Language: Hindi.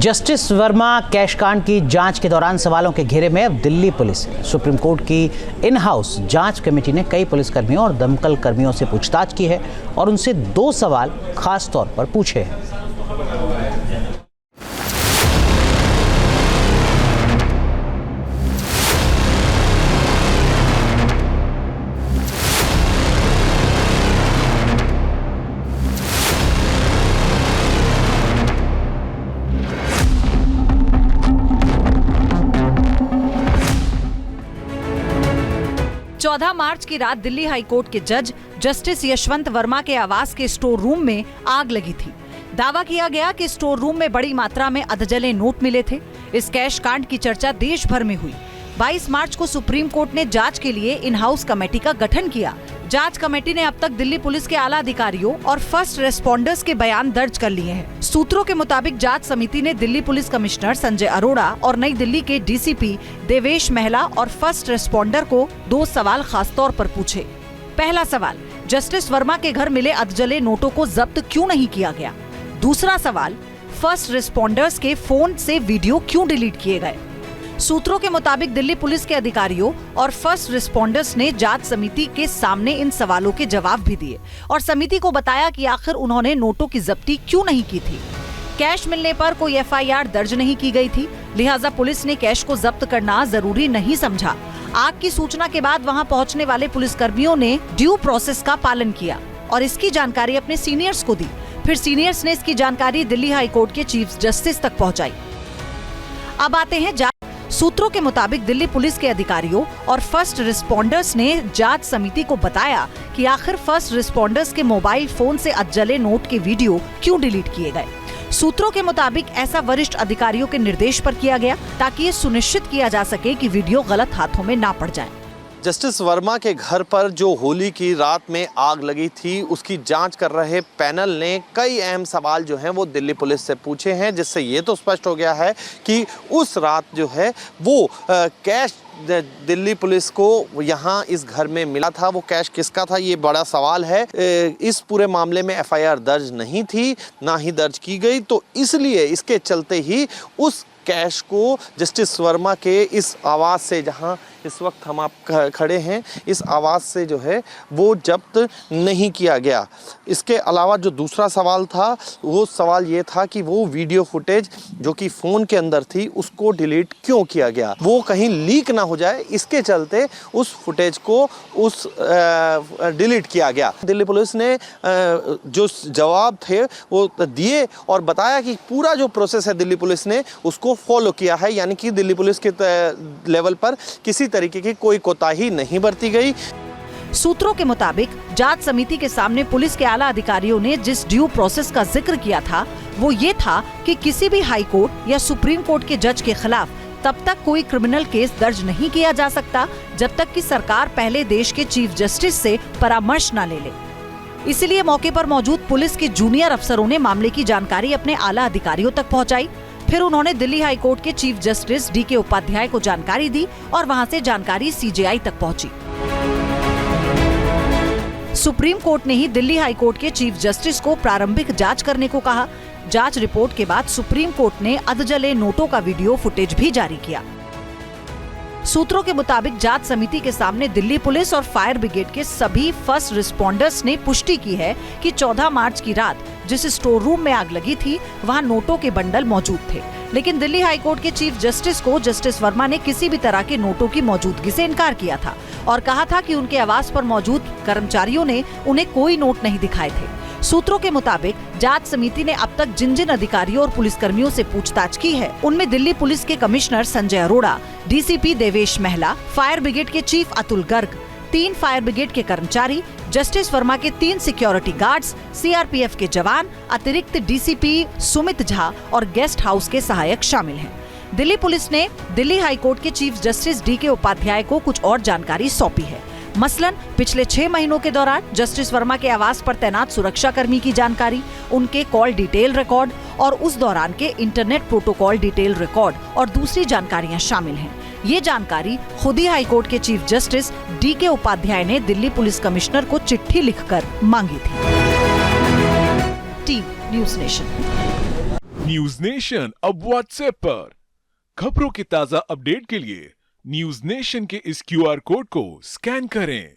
जस्टिस वर्मा कैश कांड की जांच के दौरान सवालों के घेरे में अब दिल्ली पुलिस है। सुप्रीम कोर्ट की इन हाउस जांच कमेटी ने कई पुलिसकर्मियों और दमकल कर्मियों से पूछताछ की है और उनसे 2 सवाल खास तौर पर पूछे हैं। चौदह मार्च की रात दिल्ली हाई कोर्ट के जज जस्टिस यशवंत वर्मा के आवास के स्टोर रूम में आग लगी थी। दावा किया गया कि स्टोर रूम में बड़ी मात्रा में अधजले नोट मिले थे। इस कैश कांड की चर्चा देश भर में हुई। 22 मार्च को सुप्रीम कोर्ट ने जांच के लिए इन हाउस कमेटी का गठन किया। जांच कमेटी ने अब तक दिल्ली पुलिस के आला अधिकारियों और फर्स्ट रेस्पोंडर्स के बयान दर्ज कर लिए हैं। सूत्रों के मुताबिक जांच समिति ने दिल्ली पुलिस कमिश्नर संजय अरोड़ा और नई दिल्ली के डीसीपी देवेश महला और फर्स्ट रेस्पोंडर को 2 सवाल खास तौर पर पूछे। पहला सवाल, जस्टिस वर्मा के घर मिले अधजले नोटों को जब्त क्यों नहीं किया गया। दूसरा सवाल, फर्स्ट रेस्पोंडर्स के फोन से वीडियो क्यों डिलीट किए गए। सूत्रों के मुताबिक दिल्ली पुलिस के अधिकारियों और फर्स्ट रिस्पोंडर्स ने जांच समिति के सामने इन सवालों के जवाब भी दिए और समिति को बताया कि आखिर उन्होंने नोटों की जब्ती क्यों नहीं की थी। कैश मिलने पर कोई एफआईआर दर्ज नहीं की गई थी, लिहाजा पुलिस ने कैश को जब्त करना जरूरी नहीं समझा। आग की सूचना के बाद वहां पहुंचने वाले पुलिसकर्मियों ने ड्यू प्रोसेस का पालन किया और इसकी जानकारी अपने सीनियर्स को दी। फिर सीनियर्स ने इसकी जानकारी दिल्ली हाई कोर्ट के चीफ जस्टिस तक पहुँचाई। अब आते हैं सूत्रों के मुताबिक दिल्ली पुलिस के अधिकारियों और फर्स्ट रिस्पोंडर्स ने जांच समिति को बताया कि आखिर फर्स्ट रिस्पोंडर्स के मोबाइल फोन से अधजले नोट के वीडियो क्यों डिलीट किए गए। सूत्रों के मुताबिक ऐसा वरिष्ठ अधिकारियों के निर्देश पर किया गया ताकि ये सुनिश्चित किया जा सके कि वीडियो गलत हाथों में ना पड़ जाए। जस्टिस वर्मा के घर पर जो होली की रात में आग लगी थी उसकी जांच कर रहे पैनल ने कई अहम सवाल जो हैं वो दिल्ली पुलिस से पूछे हैं, जिससे ये तो स्पष्ट हो गया है कि उस रात जो है वो कैश दिल्ली पुलिस को यहाँ इस घर में मिला था। वो कैश किसका था, ये बड़ा सवाल है। इस पूरे मामले में एफआईआर दर्ज नहीं थी, ना ही दर्ज की गई, तो इसलिए इसके चलते ही उस कैश को जस्टिस वर्मा के इस आवास से, जहां इस वक्त हम आप खड़े हैं, इस आवास से जो है वो जब्त नहीं किया गया। इसके अलावा जो दूसरा सवाल था वो सवाल ये था कि वो वीडियो फुटेज जो कि फ़ोन के अंदर थी उसको डिलीट क्यों किया गया, वो कहीं लीक ना हो जाए, इसके चलते उस फुटेज को डिलीट किया गया। दिल्ली पुलिस ने जो जवाब थे वो दिए और बताया कि पूरा जो प्रोसेस है दिल्ली पुलिस ने उसको फॉलो किया है, यानी कि दिल्ली पुलिस के लेवल पर किसी तरीके की कोई कोताही नहीं बरती गई। सूत्रों के मुताबिक जांच समिति के सामने पुलिस के आला अधिकारियों ने जिस ड्यू प्रोसेस का जिक्र किया था वो ये था कि किसी भी हाई कोर्ट या सुप्रीम कोर्ट के जज के खिलाफ तब तक कोई क्रिमिनल केस दर्ज नहीं किया जा सकता जब तक कि सरकार पहले देश के चीफ जस्टिस से परामर्श न ले ले। इसलिए मौके पर मौजूद पुलिस के जूनियर अफसरों ने मामले की जानकारी अपने आला अधिकारियों तक पहुंचाई। फिर उन्होंने दिल्ली हाई कोर्ट के चीफ जस्टिस डीके उपाध्याय को जानकारी दी और वहां से जानकारी सीजेआई तक पहुंची। सुप्रीम कोर्ट ने ही दिल्ली हाई कोर्ट के चीफ जस्टिस को प्रारंभिक जांच करने को कहा। जांच रिपोर्ट के बाद सुप्रीम कोर्ट ने अधजले नोटों का वीडियो फुटेज भी जारी किया। सूत्रों के मुताबिक जांच समिति के सामने दिल्ली पुलिस और फायर ब्रिगेड के सभी फर्स्ट रिस्पोंडर्स ने पुष्टि की है कि 14 मार्च की रात जिस स्टोर रूम में आग लगी थी वहां नोटों के बंडल मौजूद थे, लेकिन दिल्ली हाई कोर्ट के चीफ जस्टिस को जस्टिस वर्मा ने किसी भी तरह के नोटों की मौजूदगी से इनकार किया था और कहा था कि उनके आवास पर मौजूद कर्मचारियों ने उन्हें कोई नोट नहीं दिखाए थे। सूत्रों के मुताबिक जांच समिति ने अब तक जिन जिन अधिकारियों और पुलिसकर्मियों से पूछताछ की है उनमें दिल्ली पुलिस के कमिश्नर संजय अरोड़ा, डीसीपी देवेश महला, फायर ब्रिगेड के chief Atul Garg, 3 fire brigade के कर्मचारी, जस्टिस वर्मा के 3 सिक्योरिटी गार्ड्स, सीआरपीएफ के जवान, अतिरिक्त डीसीपी सुमित झा और गेस्ट हाउस के सहायक शामिल हैं। दिल्ली पुलिस ने दिल्ली हाई कोर्ट के चीफ जस्टिस डीके उपाध्याय को कुछ और जानकारी सौंपी है। मसलन पिछले 6 महीनों के दौरान जस्टिस वर्मा के आवास पर तैनात सुरक्षा कर्मी की जानकारी, उनके कॉल डिटेल रिकॉर्ड और उस दौरान के इंटरनेट प्रोटोकॉल डिटेल रिकॉर्ड और दूसरी जानकारियां शामिल हैं। ये जानकारी खुद ही हाई कोर्ट के चीफ जस्टिस डीके उपाध्याय ने दिल्ली पुलिस कमिश्नर को चिट्ठी लिखकर मांगी थी। Team news nation. News nation अब व्हाट्सएप पर। खबरों के ताजा अपडेट के लिए न्यूज नेशन के इस क्यूआर कोड को स्कैन करें।